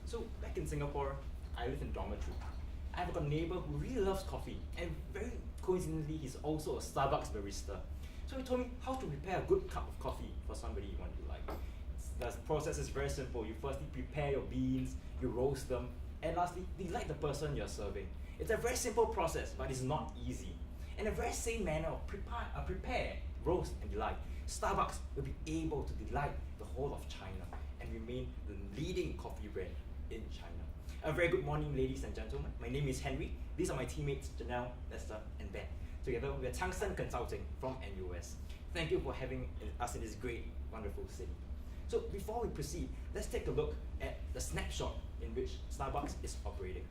So back in Singapore, I live in dormitory. I've got a neighbor who really loves coffee, and very coincidentally, he's also a Starbucks barista. So he told me how to prepare a good cup of coffee for somebody you want to like. The process is very simple. You firstly prepare your beans, you roast them, and lastly, delight the person you're serving. It's a very simple process, but it's not easy. In a very same manner of prepare, roast, and delight, Starbucks will be able to delight the whole of China and remain the leading coffee brand in China. A very good morning, ladies and gentlemen. My name is Henry. These are my teammates, Janelle, Lester, and Ben. Together, we are Tungsten Consulting from NUS. Thank you for having us in this great, wonderful city. So before we proceed, let's take a look at the snapshot in which Starbucks is operating.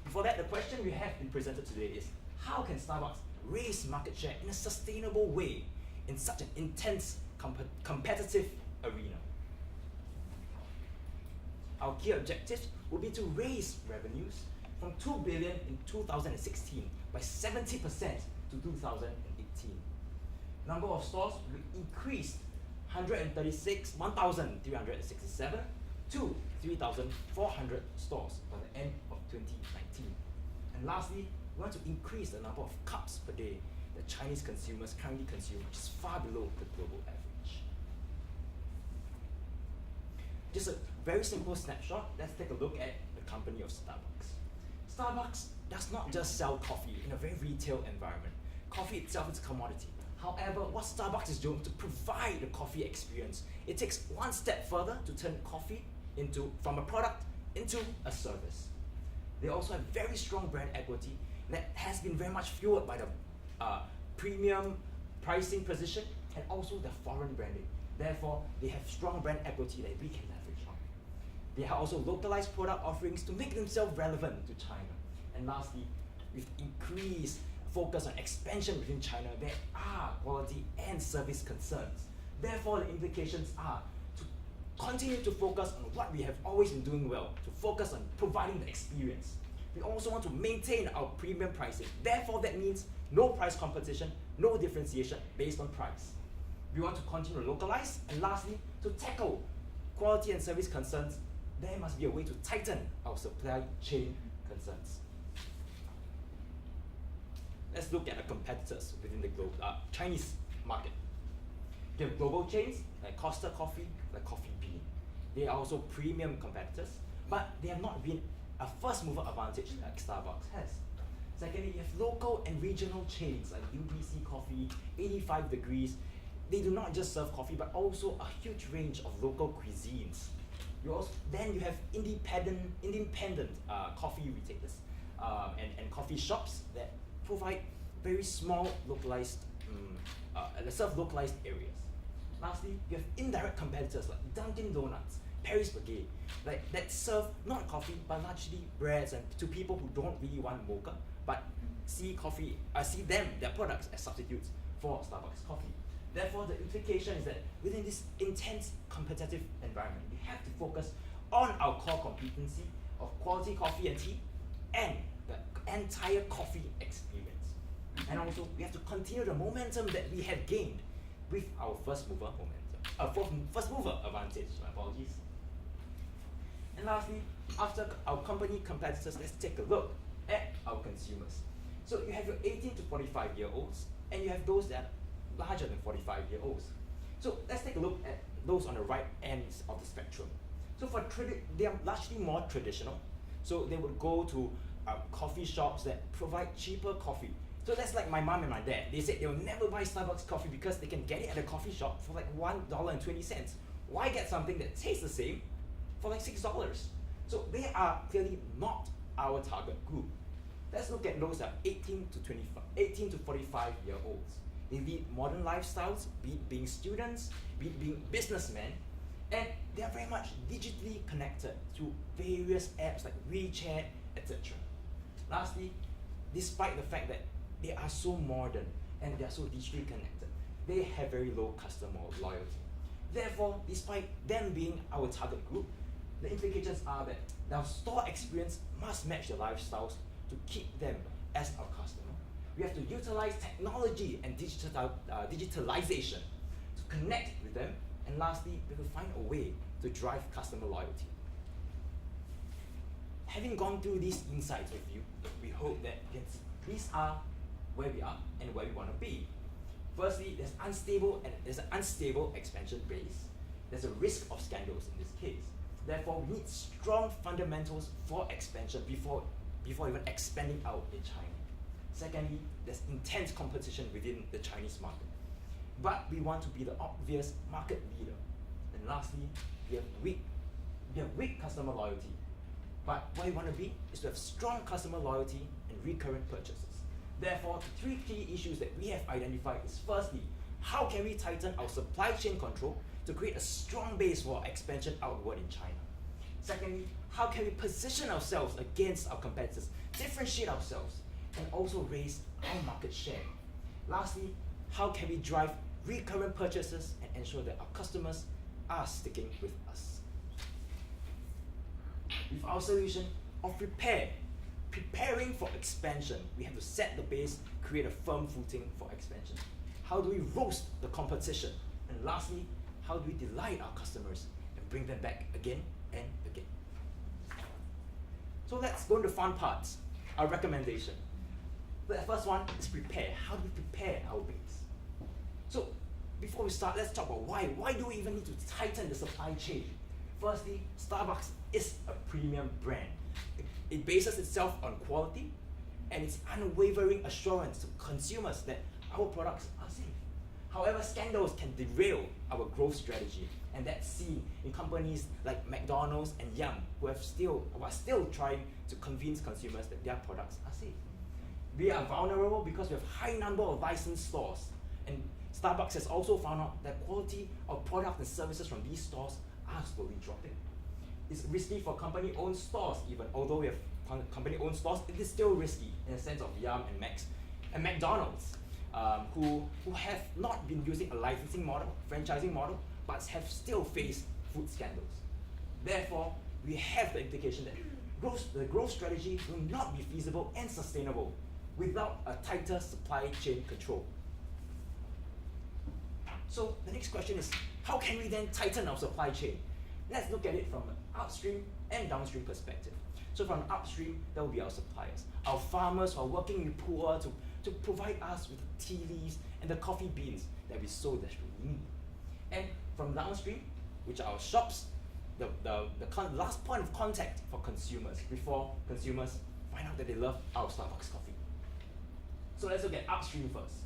Before that, the question we have been presented today is, how can Starbucks raise market share in a sustainable way in such an intense, competitive arena? Our key objectives will be to raise revenues from 2 billion in 2016 by 70% to 2018. Number of stores will increase 1,367 to 3,400 stores by the end of 2019. And lastly, we want to increase the number of cups per day that Chinese consumers currently consume, which is far below the global average. Just a very simple snapshot, let's take a look at the company of Starbucks. Starbucks does not just sell coffee in a very retail environment. Coffee itself is a commodity. However, what Starbucks is doing to provide the coffee experience, it takes one step further to turn coffee from a product into a service. They also have very strong brand equity that has been very much fueled by the premium pricing position and also the foreign branding. Therefore, they have strong brand equity that we can leverage on. They have also localized product offerings to make themselves relevant to China. And lastly, with increased focus on expansion within China, there are quality and service concerns. Therefore, the implications are to continue to focus on what we have always been doing well, to focus on providing the experience. We also want to maintain our premium pricing. Therefore, that means no price competition, no differentiation based on price. We want to continue to localize, and lastly, to tackle quality and service concerns, there must be a way to tighten our supply chain concerns. Let's look at the competitors within the Chinese market. You have global chains like Costa Coffee, like Coffee Bean. They are also premium competitors, but they have not been a first mover advantage like Starbucks has. Secondly, you have local and regional chains like UBC Coffee, 85 Degrees. They do not just serve coffee, but also a huge range of local cuisines. Then you have independent coffee retailers and coffee shops that provide very small localized, serve localized areas. Lastly, you have indirect competitors like Dunkin' Donuts, Paris Baguette, that serve not coffee but largely breads and to people who don't really want mocha but see their products as substitutes for Starbucks coffee. Therefore, the implication is that within this intense competitive environment, we have to focus on our core competency of quality coffee and tea and the entire coffee experience. And also, we have to continue the momentum that we have gained with our first mover advantage. My apologies. And lastly, after our company competitors, let's take a look at our consumers. So you have your 18 to 45-year-olds, and you have those that are larger than 45-year-olds. So let's take a look at those on the right ends of the spectrum. So they are largely more traditional. So they would go to coffee shops that provide cheaper coffee. So that's like my mom and my dad. They said they'll never buy Starbucks coffee because they can get it at a coffee shop for like $1.20. Why get something that tastes the same for like $6? So they are clearly not our target group. Let's look at those that are 18 to 45-year-olds. They lead modern lifestyles, be it being students, be it being businessmen, and they are very much digitally connected to various apps like WeChat, etc. Lastly, despite the fact that they are so modern and they are so digitally connected, they have very low customer loyalty. Therefore, despite them being our target group, the implications are that our store experience must match their lifestyles to keep them as our customer. We have to utilize technology and digitalization to connect with them. And lastly, we have to find a way to drive customer loyalty. having gone through these insights with you, we hope that you can see these are where we are and where we want to be. Firstly, there's an unstable expansion base. There's a risk of scandals in this case. Therefore, we need strong fundamentals for expansion before even expanding out in China. Secondly, there's intense competition within the Chinese market. But we want to be the obvious market leader. And lastly, we have weak customer loyalty. But what we want to be is to have strong customer loyalty and recurrent purchases. Therefore, the three key issues that we have identified is firstly, how can we tighten our supply chain control to create a strong base for our expansion outward in China? Secondly, how can we position ourselves against our competitors, differentiate ourselves, and also raise our market share? Lastly, how can we drive recurrent purchases and ensure that our customers are sticking with us? With our solution of preparing for expansion, we have to set the base, create a firm footing for expansion. How do we roast the competition? And lastly, how do we delight our customers and bring them back again and again? So let's go into the fun parts, our recommendation. The first one is prepare. How do we prepare our base? So before we start, let's talk about why. Why do we even need to tighten the supply chain? Firstly, Starbucks is a premium brand. It bases itself on quality and its unwavering assurance to consumers that our products are safe. However, scandals can derail our growth strategy, and that's seen in companies like McDonald's and Yum, who are still trying to convince consumers that their products are safe. We are vulnerable because we have a high number of licensed stores, and Starbucks has also found out that quality of product and services from these stores are slowly dropping. It's risky for company-owned stores even, although we have company-owned stores, it is still risky in the sense of Yum and Max and McDonald's, who have not been using a licensing model, franchising model, but have still faced food scandals. Therefore, we have the implication that the growth strategy will not be feasible and sustainable without a tighter supply chain control. So the next question is, how can we then tighten our supply chain? Let's look at it from an upstream and downstream perspective. So from upstream, that will be our suppliers, our farmers who are working in Pu'er to provide us with the tea leaves and the coffee beans that we so desperately need. And from downstream, which are our shops, the last point of contact for consumers before consumers find out that they love our Starbucks coffee. So let's look at upstream first.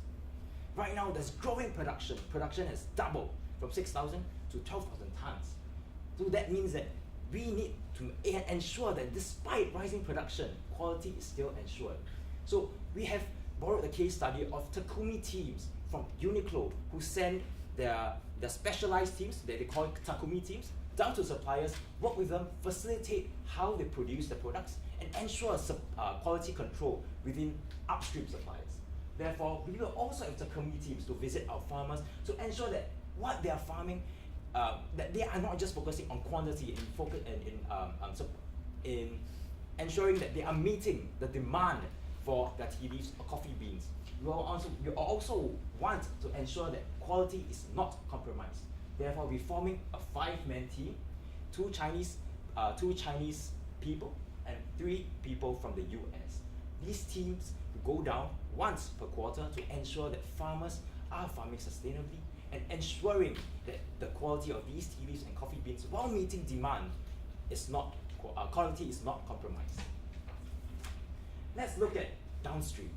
Right now, there's growing production. Production has doubled from 6,000 to 12,000 tons. So that means that we need to ensure that despite rising production, quality is still ensured. So we have borrowed the case study of Takumi teams from Uniqlo, who send their specialized teams, that they call Takumi teams, down to suppliers, work with them, facilitate how they produce the products, and ensure quality control within upstream suppliers. Therefore, we will also have Takumi teams to visit our farmers to ensure that what they are farming, that they are not just focusing on quantity in ensuring that they are meeting the demand for their tea leaves or coffee beans. We also want to ensure that quality is not compromised. Therefore, we're forming a 5-man team, two Chinese people and 3 people from the US. These teams go down once per quarter to ensure that farmers are farming sustainably and ensuring that the quality of these tea leaves and coffee beans, while meeting demand, quality is not compromised. Let's look at downstream.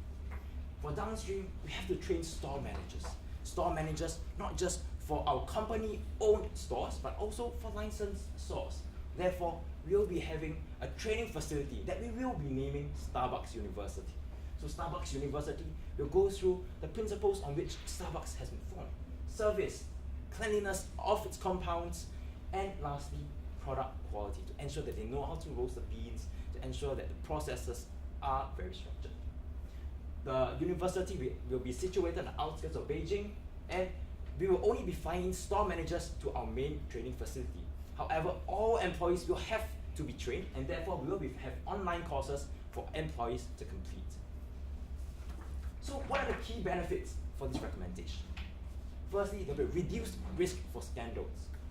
For downstream, we have to train store managers. Store managers, not just for our company-owned stores, but also for licensed stores. Therefore, we will be having a training facility that we will be naming Starbucks University. So Starbucks University will go through the principles on which Starbucks has been formed. Service, cleanliness of its compounds, and lastly, product quality, to ensure that they know how to roast the beans, to ensure that the processes are very structured. The university will be situated on the outskirts of Beijing, and we will only be flying store managers to our main training facility. However, all employees will have to be trained, and therefore we will have online courses for employees to complete. So what are the key benefits for this recommendation? Firstly, there will be reduced risk for scandals.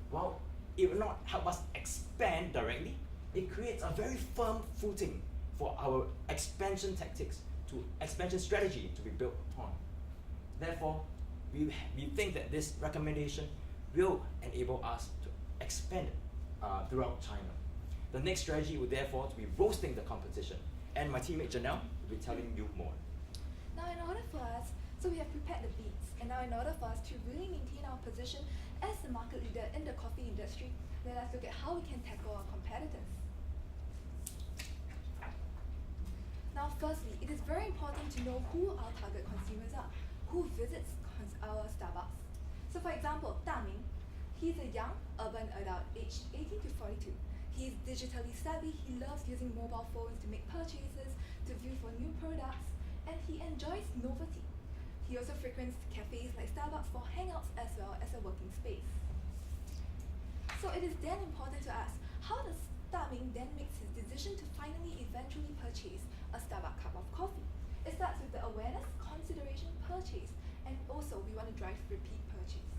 While it will not help us expand directly, it creates a very firm footing for our expansion tactics expansion strategy to be built upon. Therefore, we think that this recommendation will enable us to expand throughout China. The next strategy would therefore to be roasting the competition, and my teammate Janelle will be telling you more. Now in order for us, so we have prepared the beats, and now in order for us to really maintain our position as the market leader in the coffee industry, let us look at how we can tackle our competitors. Now firstly, it is very important to know who our target consumers are, who visits our Starbucks. So for example, Da Ming, he's a young urban adult aged 18 to 42. He's digitally savvy, he loves using mobile phones to make purchases, to view for new products, and he enjoys novelty. He also frequents cafes like Starbucks for hangouts as well as a working space. So it is then important to ask, how does Da Ming then makes his decision to finally eventually purchase a Starbucks cup of coffee? It starts with the awareness, consideration, purchase, and also we want to drive repeat purchase.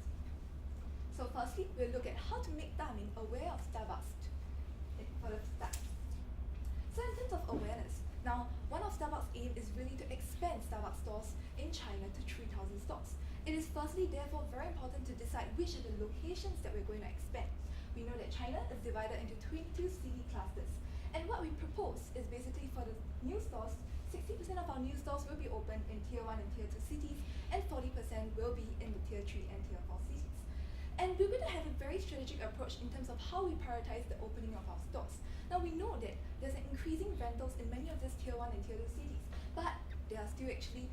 So firstly, we'll look at how to make Da Ming aware of Starbucks for the start. So in terms of awareness, now one of Starbucks' aim is really to expand Starbucks stores in China to 3,000 stores. It is firstly therefore very important to decide which are the locations that we're going to expand. We know that China is divided into 22 city clusters, and what we propose is basically for the new stores, 60% of our new stores will be open in Tier 1 and Tier 2 cities, and 40% will be in the Tier 3 and Tier 4 cities. And we're going to have a very strategic approach in terms of how we prioritize the opening of our stores. Now we know that there's an increasing rentals in many of these Tier 1 and Tier 2 cities, but there are still actually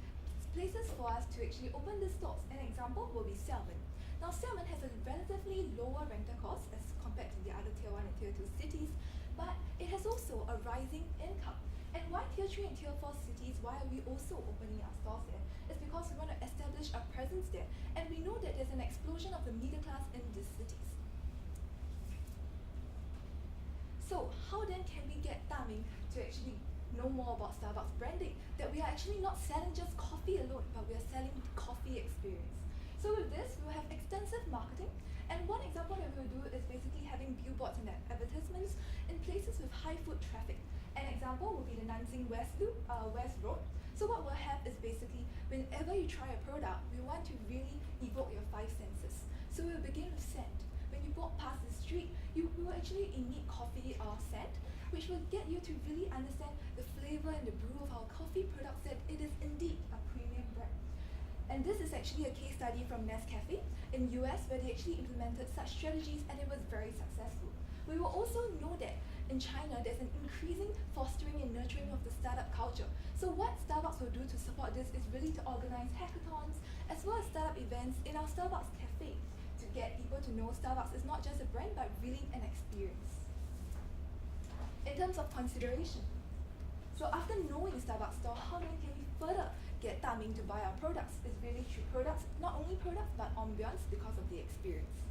places for us to actually open the stores. An example will be Xiamen. Now Xiamen has a relatively lower rental cost as compared to the other Tier 1 and Tier 2 cities, but it has also a rising income. And why Tier 3 and Tier 4 cities, why are we also opening our stores there? It's because we want to establish a presence there, and we know that there's an explosion of the middle class in these cities. So how then can we get Da Ming to actually know more about Starbucks branding? That we are actually not selling just coffee alone, but we are selling coffee experience. So with this, we will have extensive marketing, and one example that we will do is basically having billboards and advertisements in places with high foot traffic. An example would be the Nanjing West Road. So what we'll have is basically, whenever you try a product, we want to really evoke your 5 senses. So we'll begin with scent. When you walk past the street, you will actually emit coffee or scent, which will get you to really understand the flavor and the brew of our coffee products, that it is indeed a premium brand. And this is actually a case study from Nescafe in US, where they actually implemented such strategies, and it was very successful. We will also know that in China, there's an increasing fostering and nurturing of the startup culture. So what Starbucks will do to support this is really to organize hackathons as well as startup events in our Starbucks cafe to get people to know Starbucks is not just a brand, but really an experience. In terms of consideration, so after knowing Starbucks store, how then can we further get Da Ming to buy our products? It's really through products, not only products, but ambiance because of the experience.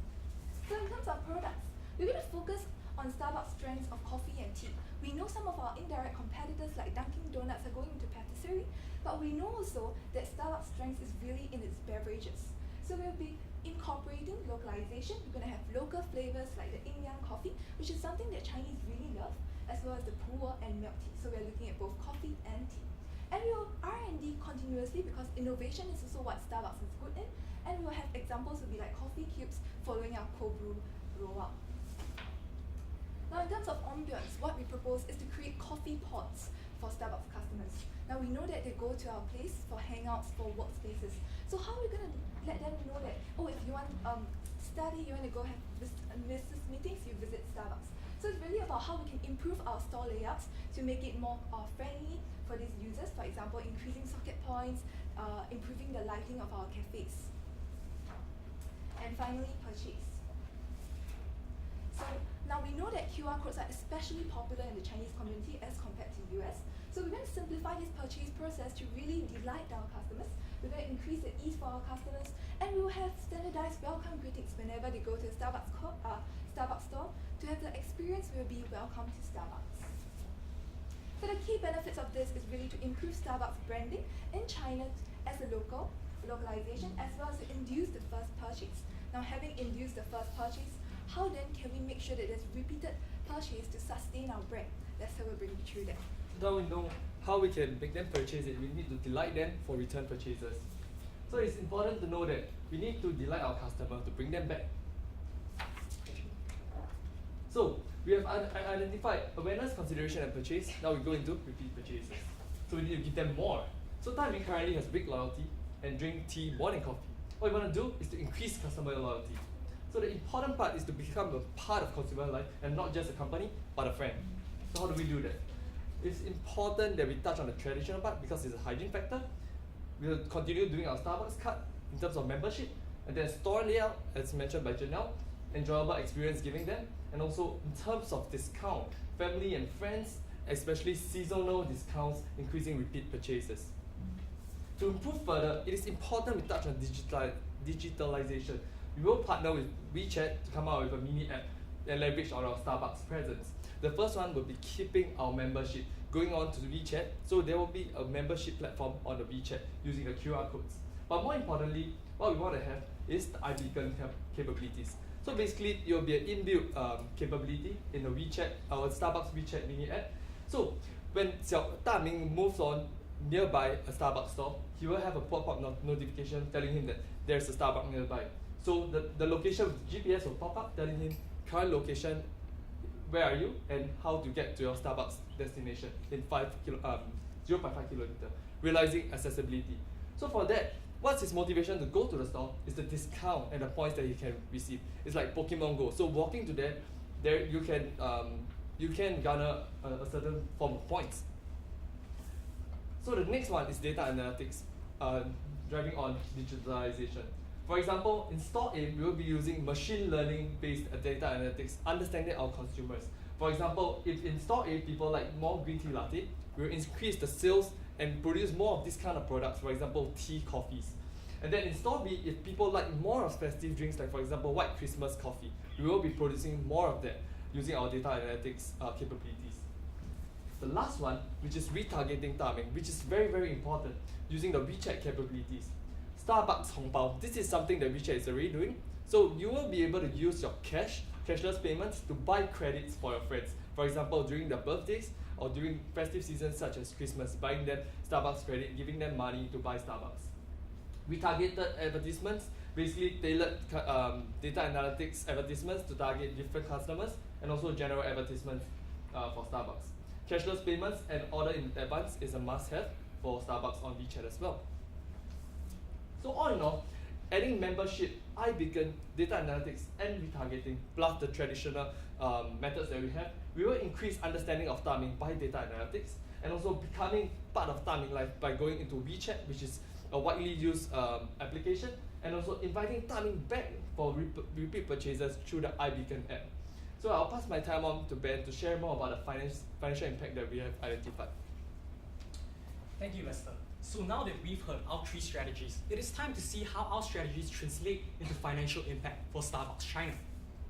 So in terms of products, we're going to focus on Starbucks' strengths of coffee and tea. We know some of our indirect competitors like Dunkin' Donuts are going into patisserie, but we know also that Starbucks' strength is really in its beverages. So we'll be incorporating localization. We're going to have local flavors like the Yin Yang coffee, which is something that Chinese really love, as well as the pu'er and milk tea. So we're looking at both coffee and tea. And we'll R&D continuously because innovation is also what Starbucks is good in, and we'll have examples will be like coffee cubes following our cold brew rollout. Now in terms of ambience, what we propose is to create coffee pods for Starbucks customers. Now we know that they go to our place for hangouts, for workspaces. So how are we going to let them know that, oh, if you want study, you want to go have business meetings, you visit Starbucks. So it's really about how we can improve our store layouts to make it more friendly for these users. For example, increasing socket points, improving the lighting of our cafes. And finally, purchase. So now we know that QR codes are especially popular in the Chinese community as compared to US. So we're going to simplify this purchase process to really delight our customers. We're going to increase the ease for our customers, and we will have standardized welcome greetings whenever they go to a Starbucks store to have the experience will be welcome to Starbucks. So the key benefits of this is really to improve Starbucks branding in China as a localization, as well as to induce the first purchase. Now having induced the first purchase, how then can we make sure that there's repeated purchase to sustain our brand? That's how we'll bring you through that. Now we know how we can make them purchase it. We need to delight them for return purchases. So it's important to know that we need to delight our customer to bring them back. So we have identified awareness, consideration, and purchase. Now we go into repeat purchases. So we need to give them more. So Timing currently has big loyalty and drink tea more than coffee. What we want to do is to increase customer loyalty. So the important part is to become a part of consumer life and not just a company, but a friend. So how do we do that? It's important that we touch on the traditional part because it's a hygiene factor. We'll continue doing our Starbucks card in terms of membership, and then store layout, as mentioned by Janelle, enjoyable experience giving them, and also in terms of discount, family and friends, especially seasonal discounts, increasing repeat purchases. To improve further, it is important we touch on digitalization. We will partner with WeChat to come out with a mini app and leverage on our Starbucks presence. The first one will be keeping our membership going on to WeChat, so there will be a membership platform on the WeChat using the QR codes. But more importantly, what we want to have is the iBeacon capabilities. So basically, it will be an inbuilt capability in the WeChat, our Starbucks WeChat mini app. So when Daming moves on nearby a Starbucks store, he will have a pop-up notification telling him that there's a Starbucks nearby. So the location with GPS will pop up telling him current location, where are you, and how to get to your Starbucks destination in 0.5 kilometer, realizing accessibility. So for that, what's his motivation to go to the store is the discount and the points that he can receive. It's like Pokemon Go. So walking to there you can garner a certain form of points. So the next one is data analytics, driving on digitalization. For example, in Store A, we will be using machine learning based data analytics, understanding our consumers. For example, if in Store A people like more green tea latte, we will increase the sales and produce more of this kind of products, for example, tea, coffees. And then in Store B, if people like more of festive drinks, like for example, white Christmas coffee, we will be producing more of that using our data analytics capabilities. The last one, which is retargeting timing, which is very, very important, using the WeChat capabilities. Starbucks Hongbao, this is something that WeChat is already doing. So you will be able to use your cashless payments to buy credits for your friends. For example, during their birthdays or during festive seasons such as Christmas, buying them Starbucks credit, giving them money to buy Starbucks. Retargeted advertisements, basically tailored data analytics advertisements to target different customers, and also general advertisements for Starbucks. Cashless payments and order in advance is a must-have for Starbucks on WeChat as well. So all in all, adding membership, iBeacon, data analytics, and retargeting, plus the traditional methods that we have, we will increase understanding of timing by data analytics, and also becoming part of timing life by going into WeChat, which is a widely used application, and also inviting timing back for repeat purchases through the iBeacon app. So I'll pass my time on to Ben to share more about the financial impact that we have identified. Thank you, Lester. So now that we've heard our 3 strategies, it is time to see how our strategies translate into financial impact for Starbucks China.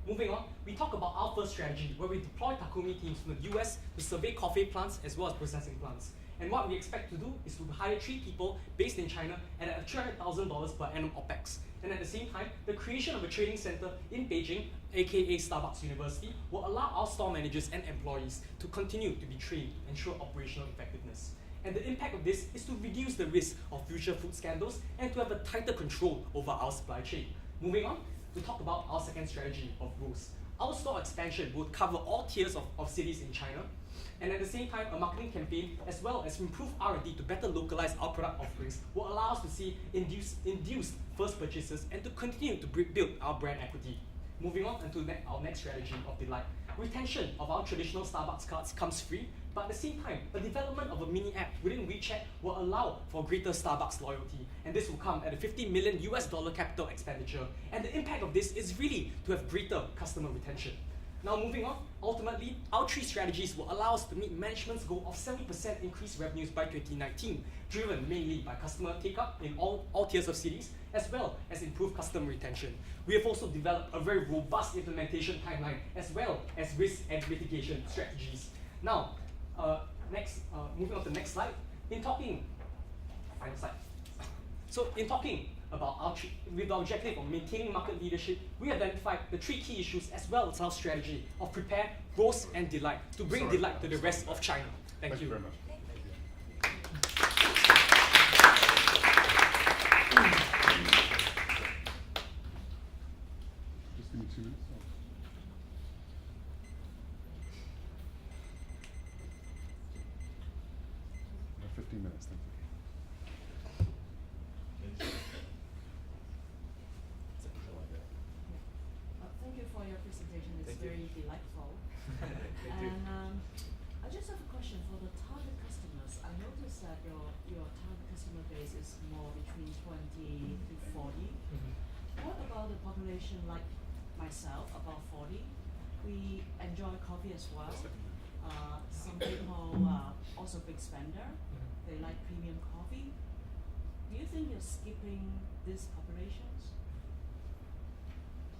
Moving on, we talk about our first strategy, where we deploy Takumi teams from the US to survey coffee plants as well as processing plants. And what we expect to do is to hire 3 people based in China and at $300,000 per annum OPEX. And at the same time, the creation of a training center in Beijing, aka Starbucks University, will allow our store managers and employees to continue to be trained and ensure operational effectiveness. And the impact of this is to reduce the risk of future food scandals and to have a tighter control over our supply chain. Moving on, we talk about our second strategy of growth. Our store expansion will cover all tiers of cities in China, and at the same time, a marketing campaign as well as improved R&D to better localize our product offerings will allow us to see induced first purchases and to continue to build our brand equity. Moving on into our next strategy of delight. Retention of our traditional Starbucks cards comes free, but at the same time, the development of a mini app within WeChat will allow for greater Starbucks loyalty, and this will come at a $50 million capital expenditure. And the impact of this is really to have greater customer retention. Now moving on, ultimately, our 3 strategies will allow us to meet management's goal of 70% increased revenues by 2019, driven mainly by customer take-up in all tiers of cities, as well as improved customer retention. We have also developed a very robust implementation timeline, as well as risk and mitigation strategies. Now, moving on to the next slide. In talking with the objective of maintaining market leadership, we identified the 3 key issues as well as our strategy of prepare, roast, and delight to bring delight to the rest of China. Thank you very much. Just give me 2 minutes. No, 15 minutes, thank you. Thank you for your presentation. It's Thank you. very delightful. Thank you. And I just have a question for the target customers. I noticed that your target customer base is more between 20 to 40. What about the population like myself, about 40? We enjoy coffee as well. Some people are also big spender. They like premium coffee. Do you think you're skipping these populations?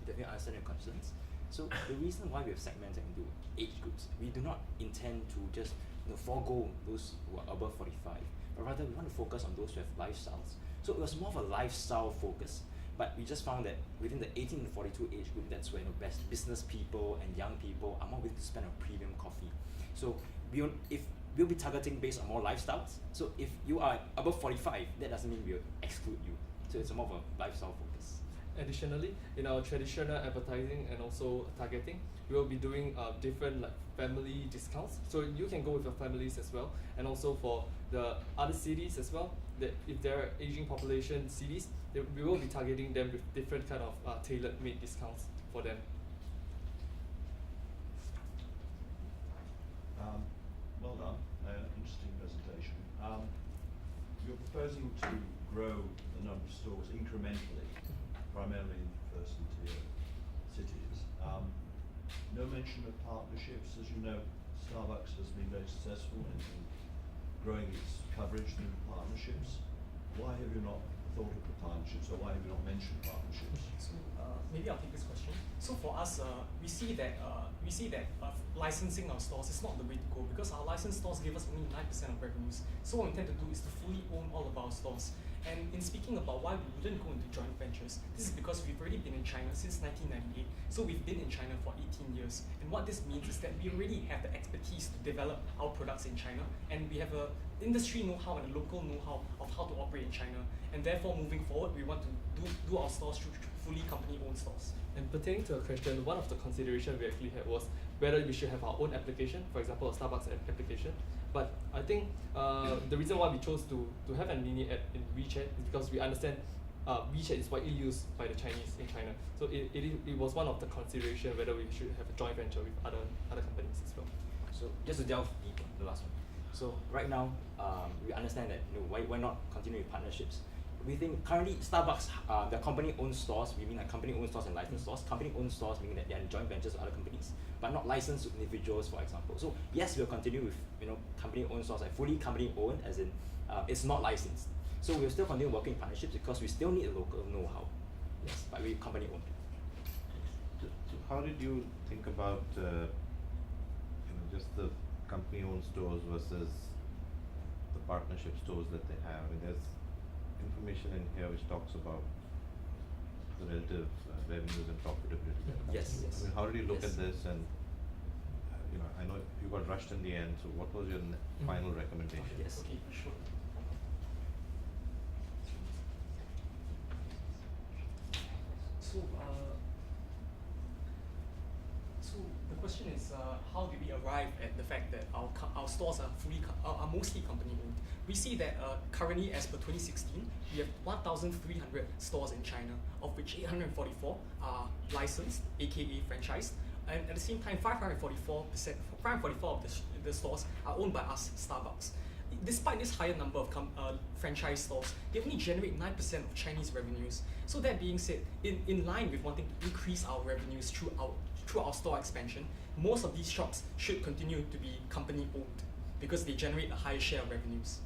Definitely understand your concerns. So the reason why we have segmented into age groups, we do not intend to just forego those who are above 45, but rather we want to focus on those who have lifestyles. So it was more of a lifestyle focus, but we just found that within the 18 to 42 age group, that's where best business people and young people are more willing to spend on premium coffee. So we'll be targeting based on more lifestyles. So if you are above 45, that doesn't mean we'll exclude you. So it's more of a lifestyle focus. Additionally, in our traditional advertising and also targeting, we will be doing different like family discounts. So you can go with your families as well, and also for the other cities as well. That if there are aging population cities, we will be targeting them with different kind of tailored-made discounts for them. Well done. Interesting presentation. You're proposing to grow the number of stores incrementally, primarily in first and tier cities. No mention of partnerships. As you know, Starbucks has been very successful in growing its coverage through partnerships. Why have you not thought of the partnerships, or why have you not mentioned partnerships? So maybe I'll take this question. So for us, we see that licensing our stores is not the way to go, because our licensed stores give us only 9% of revenues. So what we intend to do is to fully own all of our stores. And in speaking about why we wouldn't go into joint ventures, this is because we've already been in China since 1998. So we've been in China for 18 years. And what this means is that we already have the expertise to develop our products in China, and we have a industry know-how and a local know-how of how to operate in China. And therefore, moving forward, we want to do our stores through fully company-owned stores. And pertaining to a question, one of the considerations we actually had was whether we should have our own application, for example, a Starbucks application. But I think the reason why we chose to have a mini app in WeChat is because we understand WeChat is widely used by the Chinese in China. So it was one of the considerations whether we should have a joint venture with other companies as well. So just to delve deeper, the last one. So right now, we understand that why not continue with partnerships. We think currently Starbucks, their company-owned stores, we mean like company-owned stores and licensed stores. Company-owned stores meaning that they are in joint ventures with other companies, but not licensed to individuals, for example. So yes, we'll continue with company-owned stores, like fully company-owned, as in it's not licensed. So we'll still continue working in partnerships because we still need a local know-how. Yes, but we're company-owned. So how did you think about just the company-owned stores versus the partnership stores that they have? I mean, there's information in here which talks about the relative revenues and profitability. Yes. I mean, how did you look Yes. at this? And I know you got rushed in the end. So what was your final recommendation? Yes. Okay, sure. So the question is, how did we arrive at the fact that our stores are mostly company owned? We see that currently, as per 2016, we have 1,300 stores in China, of which 844 are licensed, aka franchised, and at the same time, 544 of the stores are owned by us, Starbucks. Despite this higher number of franchise stores, they only generate 9% of Chinese revenues. So that being said, in line with wanting to increase our revenues through our store expansion, most of these shops should continue to be company owned because they generate a higher share of revenues.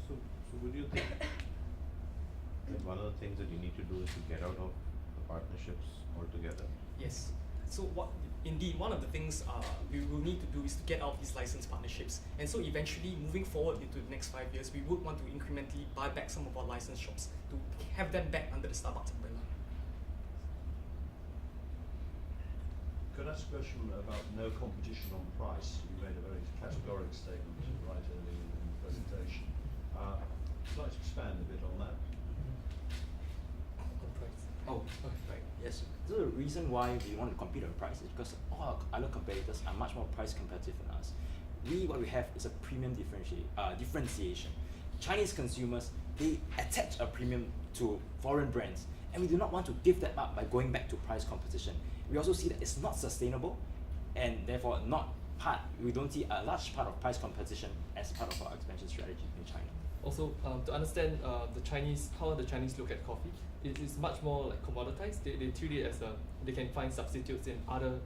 So would you think that one of the things that you need to do is to get out of the partnerships altogether? Yes. So indeed, one of the things we will need to do is to get out these license partnerships. And so eventually, moving forward into the next 5 years, we would want to incrementally buy back some of our license shops to have them back under the Starbucks umbrella. Could I ask a question about no competition on price? You made a very categorical statement right early in the presentation. Would you like to expand a bit on that? Oh, right. Yes. So the reason why we want to compete on price is because all our other competitors are much more price competitive than us. What we have is a premium differentiation. Chinese consumers, they attach a premium to foreign brands, and we do not want to give that up by going back to price competition. We also see that it's not sustainable, and therefore we don't see a large part of price competition as part of our expansion strategy in China. Also, to understand how the Chinese look at coffee, it is much more like commoditized. They treat it as they can find substitutes in other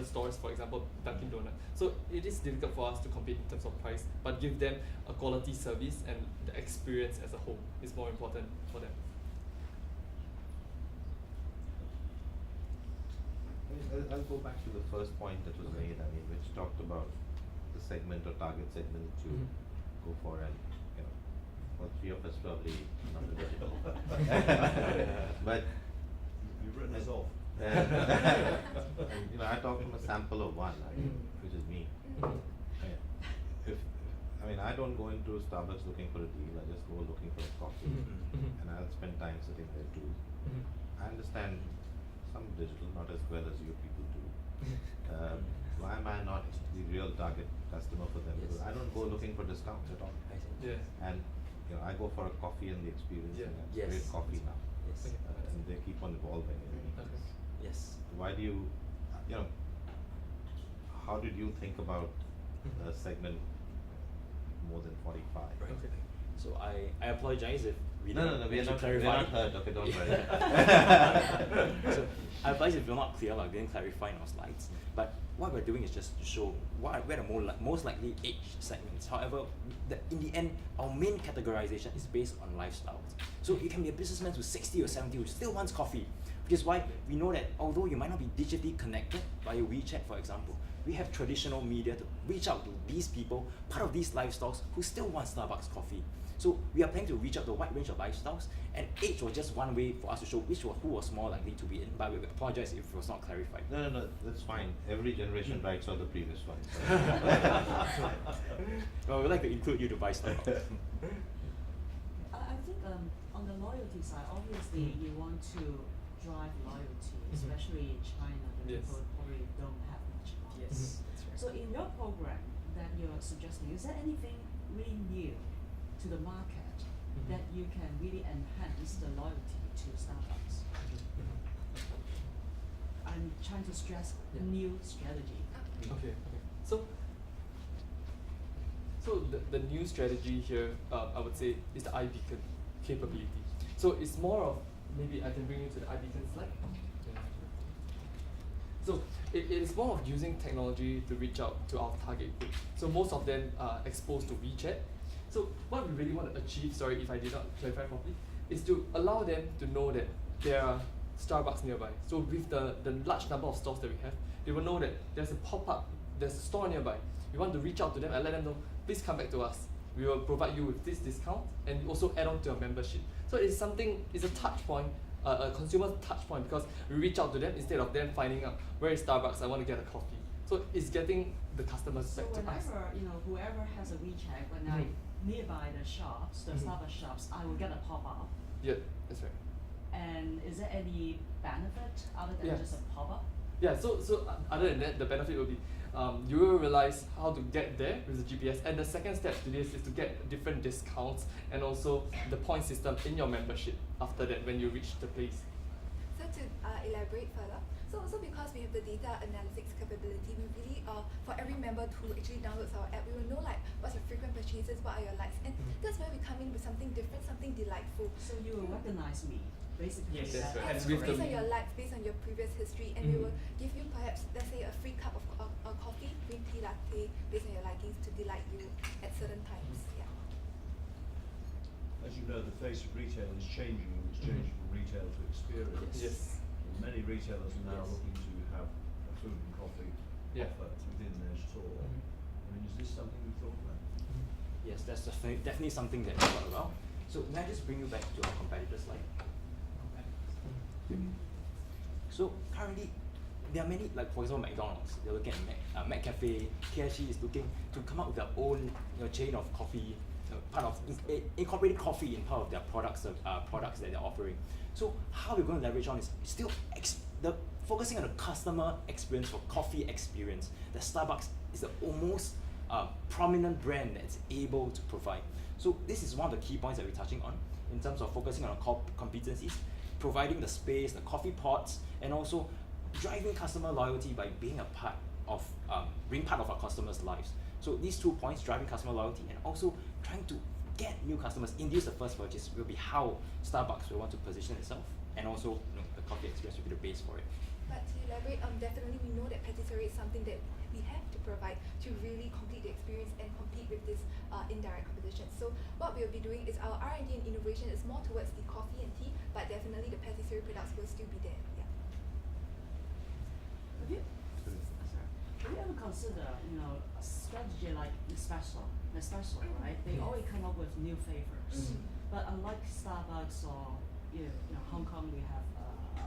stores, for example, Dunkin' Donut. So it is difficult for us to compete in terms of price, but give them a quality service, and the experience as a whole is more important for them. I'll go back to the first point that was made, which talked about the segment or target segment that you go for, and all three of us probably not eligible. But You've written us off. I talk from a sample of one, which is me. I don't go into Starbucks looking for a deal. I just go looking for a coffee, and I'll spend time sitting there too. I understand some digital, not as well as you people do. Why am I not the real target customer for them? Because I don't go looking for discounts at all. Yeah. And I go for a coffee and the experience, Yeah. and it's Yes. great coffee now. Yes. And they keep on evolving. Yes. Why do you, how did you think about a segment more than 45? Right. Okay. So I apologize if we No, didn't we are actually not clarify. hurt. Okay, don't worry. So I apologize if we're not clear, we didn't clarify in our slides. But what we're doing is just to show where the most likely age segments. However, in the end, our main categorization is based on lifestyles. So you can be a businessman who's 60 or 70 who still wants coffee. Which is why we know that although you might not be digitally connected via WeChat, for example, we have traditional media to reach out to these people, part of these lifestyles, who still want Starbucks coffee. So we are planning to reach out to a wide range of lifestyles, and age was just one way for us to show who was more likely to be in. But we apologize if it was not clarified. No, that's fine. Every generation writes on the previous one. Well, we'd like to include you to buy Starbucks. I think on the loyalty side, obviously you want to drive loyalty, especially in China, where Yes. people probably don't have much loyalty. Yes, that's right. So in your program that you're suggesting, is there anything really new to the market that you can really enhance the loyalty to Starbucks? I'm trying to stress Yeah. new strategy. Okay. So the new strategy here, I would say, is the iBeacon capability. So it's more of, maybe I can bring you to the iBeacon slide. So it is more of using technology to reach out to our target group. So most of them are exposed to WeChat. So what we really want to achieve, sorry if I did not clarify properly, is to allow them to know that there are Starbucks nearby. So with the large number of stores that we have, they will know that there's a pop-up, there's a store nearby. We want to reach out to them and let them know, please come back to us. We will provide you with this discount and also add on to your membership. So it's a touch point, a consumer touch point, because we reach out to them instead of them finding out where is Starbucks, I want to get a coffee. So it's getting the customers So back to us. whenever, whoever has a WeChat, when I nearby the shops, the Starbucks shops, I will get a pop-up. Yeah, that's right. And is there any benefit other than Yeah. just a pop-up? Yeah, so other than that, the benefit will be you will realize how to get there with the GPS, and the second step to this is to get different discounts and also the point system in your membership after that when you reach the place. So to elaborate further, so because we have the data analytics capability, we really for every member who actually downloads our app, we will know like what's your frequent purchases, what are your likes, and that's where we come in with something different, something delightful. So you will recognize me, basically. Yes, is that's that- right. And with based the- on your likes, based on your previous history, and we will give you perhaps, let's say, a free cup of coffee, green tea latte, based on your likings to delight you at certain times. Yeah. As you know, the face of retail is changing, and it's changing from retail to experience. Yes. And many retailers are now Yes. looking to have a food and coffee Yeah. offer within their store. I mean, is this something you've thought about? Yes, that's definitely something that we thought about. So may I just bring you back to our competitor slide? So currently, there are many, like for example McDonald's, they're looking at McCafe, KFC is looking to come up with their own chain of coffee, part of incorporating coffee in part of their products that they're offering. So how we're going to leverage on is still focusing on the customer experience for coffee experience. The Starbucks is the almost prominent brand that's able to provide. So this is one of the key points that we're touching on in terms of focusing on our competencies, providing the space, the coffee pots, and also driving customer loyalty by being being part of our customers' lives. So these 2 points, driving customer loyalty and also trying to get new customers, induce the first purchase, will be how Starbucks will want to position itself, and also the coffee experience will be the base for it. But to elaborate, definitely we know that patisserie is something that we have to provide to really complete the experience and compete with this indirect competition. So what we'll be doing is our R&D and innovation is more towards the coffee and tea, but definitely the patisserie products will still be there. Yeah. Have you ever consider, a strategy like Nespresso, right? They always come up with new flavors. But unlike Starbucks or Hong Kong, we have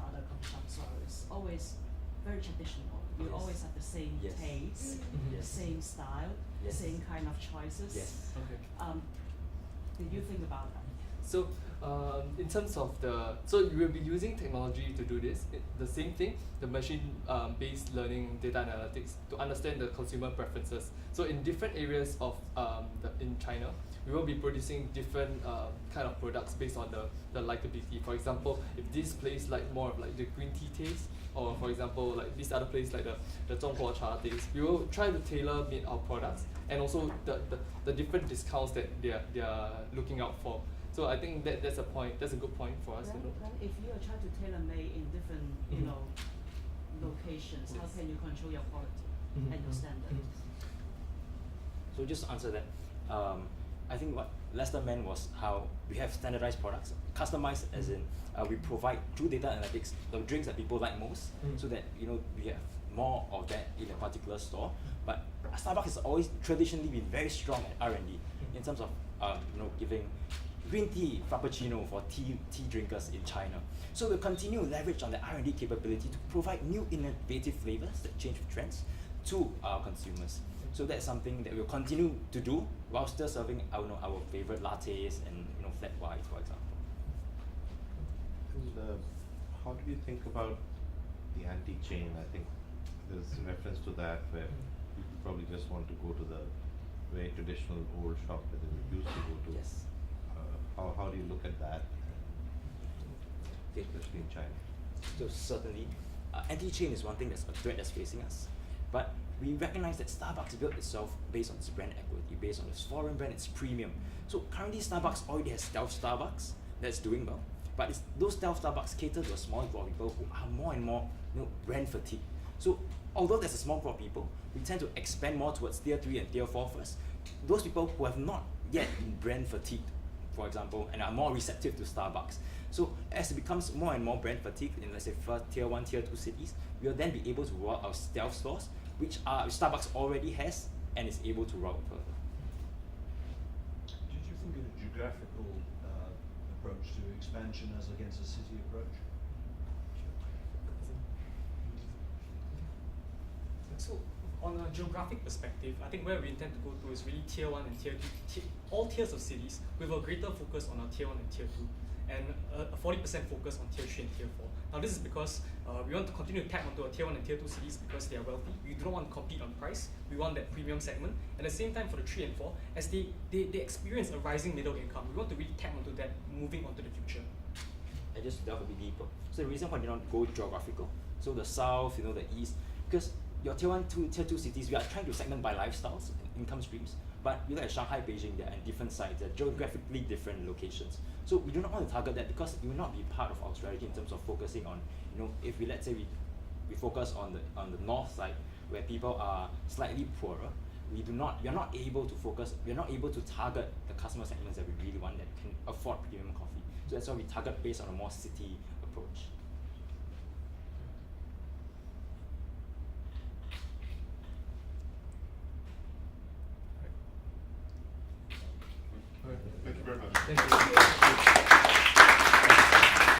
other coffee shops, so it's always very traditional. You Yes. always have the same Yes. taste, the Yes. same style, Yes. same kind of choices. Yes. Okay. Did you think about that? So in terms of so you will be using technology to do this. The same thing, the machine-based learning data analytics to understand the consumer preferences. So in different areas of in China, we will be producing different kind of products based on the likability. For example, if this place like more of like the green tea taste, or for example like this other place like the Zhonghua cha taste, we will try to tailor make our products and also the different discounts that they are looking out for. So I think that's a good point for us to know. Then if you are trying to tailor make in different, locations, how Yes. can you control your quality and your standard? So just to answer that, I think what Lester meant was how we have standardized products, customized as in we provide through data analytics the drinks that people like most, so that we have more of that in a particular store. But Starbucks has always traditionally been very strong at R&D in terms of giving green tea frappuccino for tea drinkers in China. So we'll continue to leverage on the R&D capability to provide new innovative flavors that change with trends to our consumers. So that's something that we'll continue to do while still serving our favorite lattes and flat whites, for example. And how do you think about the anti-chain? I think there's a reference to that where people probably just want to go to the very traditional old shop that they used to go to. Yes. How do you look at that, Okay. especially in China? So certainly, anti-chain is one thing that's a threat that's facing us. But we recognize that Starbucks built itself based on its brand equity, based on its foreign brand, its premium. So currently Starbucks already has stealth Starbucks that's doing well. But those stealth Starbucks cater to a small group of people who are more and more brand fatigue. So although there's a small group of people, we tend to expand more towards tier 3 and tier 4 first. Those people who have not yet been brand fatigued, for example, and are more receptive to Starbucks. So as it becomes more and more brand fatigued in, let's say, first tier 1, tier 2 cities, we will then be able to roll out our stealth stores, which Starbucks already has and is able to roll out further. Did you think of a geographical approach to expansion as against a city approach? So on a geographic perspective, I think where we intend to go to is really tier 1 and tier 2, all tiers of cities with a greater focus on our tier 1 and tier 2, and a 40% focus on tier 3 and tier 4. Now this is because we want to continue to tap onto our tier 1 and tier 2 cities because they are wealthy. We don't want to compete on price. We want that premium segment. At the same time for the 3 and 4, as they experience a rising middle income, we want to really tap onto that moving on to the future. And just to delve a bit deeper. So the reason why we don't go geographical, so the south, the east, because your tier 1, tier 2 cities, we are trying to segment by lifestyles, income streams. But you look at Shanghai, Beijing, they are in different sites, they're geographically different locations. So we do not want to target that because it will not be part of our strategy in terms of focusing on, if let's say we focus on the north side where people are slightly poorer, we are not able to target the customer segments that we really want that can afford premium coffee. So that's why we target based on a more city approach.